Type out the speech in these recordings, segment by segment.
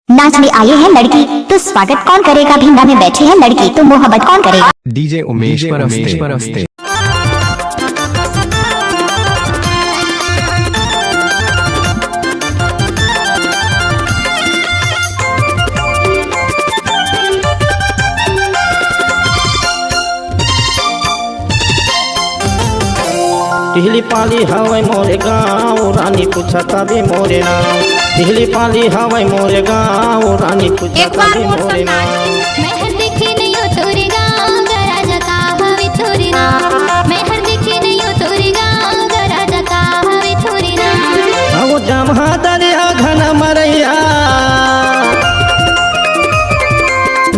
नाचने आई है लड़की तो स्वागत कौन करेगा। भिंगा में बैठी है लड़की तो मोहब्बत कौन करेगा। डीजे उमेश परस्ते। टिहली पाली हवाई मोरे गाँव रानी पूछता भी मोरे नाम। टिहली पाली हवाई मोरे गाँव रानी पूछता भी मोरे नाम। मैं हर देखे नहीं हो तोरे गाँव गरा जका हवे तोरे नाम। मैं हर देखे नहीं हो तोरे गाँव गरा जका हवे तोरे नाम। वो जमहा दरिया घन मरैया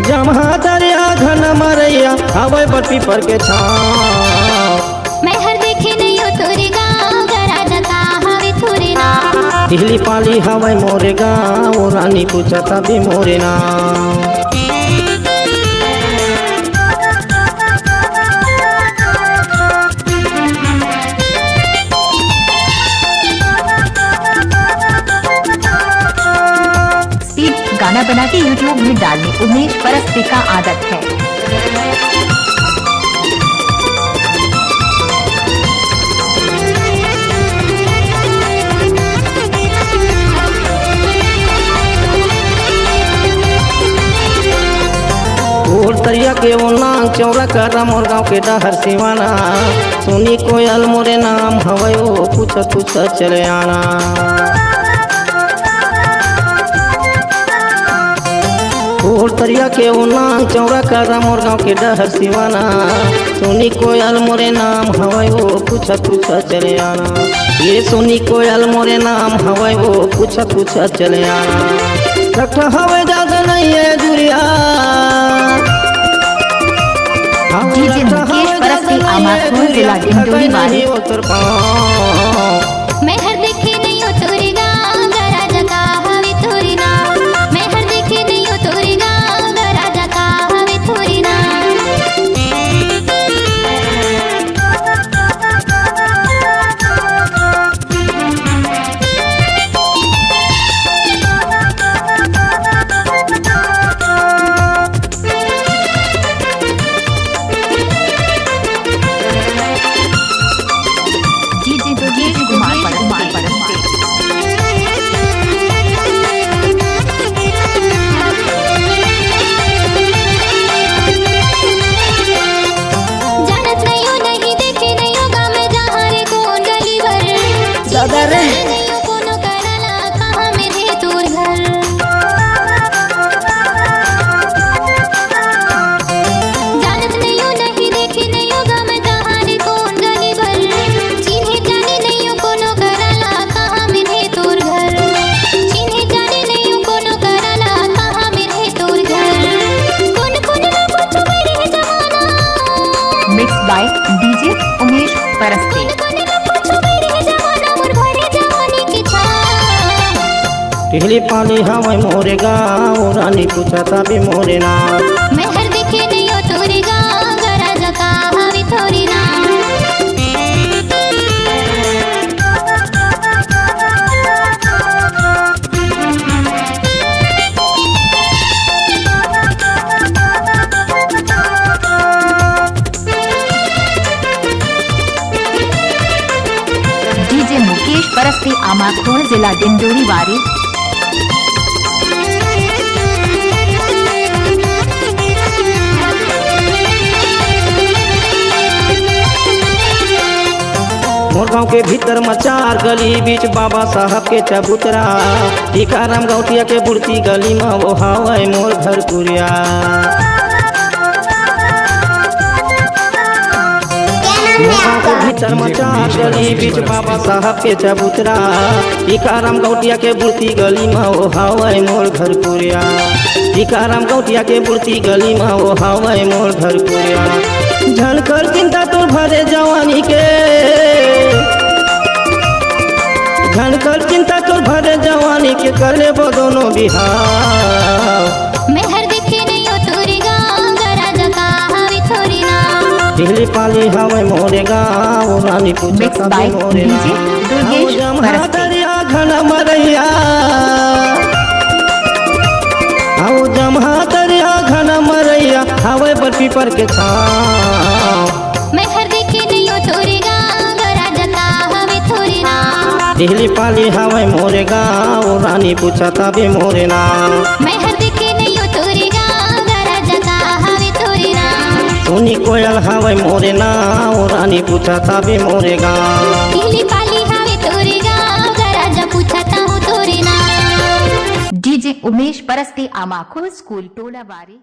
जमहा दरिया घन मरैया हवाई बटी पर के छाँव। मैं हर देखे नहीं हो तोरे गाँव गरा जका हवे तोरे नाम। टिहली पाली हवाई मोरे गाँव रानी पूछता भी मोरे नाम। गाना बना के यूट्यूब में डालने उमेश परस्ते का आदत है। तरिया के वो नाम चौड़ा कर मोर गाँव के डहर सिवाना। सुनी कोयल मोरे नाम हवाई वो पूछ चले आना। तरिया के वो नाम चौड़ा कर मोर गाँव के डहर सिवाना। सुनी कोयल मोरे नाम हवाई वो पूछ चले आना। ये सुनी कोयल मोरे नाम हवाई वो पूछ चले आना। रख हवे जाग नहीं है दुरिया डीजे मुकेश परस्ते आमाखोर जिला डिंडोरी वाली। मैं हर देखे नहीं हो तोरे गाँव गरा जका हवे तोरे नाम। मैं हर देखे नहीं हो तोरे गाँव गरा जका हवे तोरे नाम। By DJ Umesh Paraste. टिहली पाली हवाई मोरे गाँव रानी पूछता भी मोरे नाम। मैं हर देखे नहीं हो तोरे गाँव गरा जका हवे तोरे नाम। डीजे मुकेश परस्ते आमाखोर जिला डिंडोरी वाली। मोर गाँव के भीतर मचार गली बीच बाबा साहब के चबूतरा। टीकाराम गौटिया के बुढ़ती गली में वो हवाई मोर घर पुरिया। के भीतर मचार गली बीच बाबा साहब के चबूतरा। टीकाराम गौटिया के बुढ़ती गली में वो हवाई मोर घर पुरिया। टीकाराम गौटिया के बुढ़ती गली में वो हवाई मोर घर पुरिया। झनकर चिंता तो भरे जवानी के झनकर चिंता तो भरे जवानी के कर ले वो दोनों बिहार। मैं हर देखे नहीं हो तोरे गाँव गरा जका हवे तोरे नाम। टिहली पाली हवाई मोरे गाँव रानी पूछता भी मोरे नाम। दरिया घन मरैया महादरिया घना मरैया हवे पर पीपर के छाँव। मैं हर देखे नहीं हो तोरे गाँव राजा का हवे थोरे नाम। दिहली पाली हवे मोरे गाँव रानी पूछा तभी मोरे नाम। मैं हर देखे नहीं हो तोरे गाँव राजा का हवे थोरे नाम। सुनी कोयल हवे मोरे नाम रानी पूछा तभी मोरे गाँव। दिहली पाली हवे तोरे गाँव राजा पूछता हूँ तोरे नाम। डीजे उमेश परस्ते आमाखोल स्कूल टोलावारी।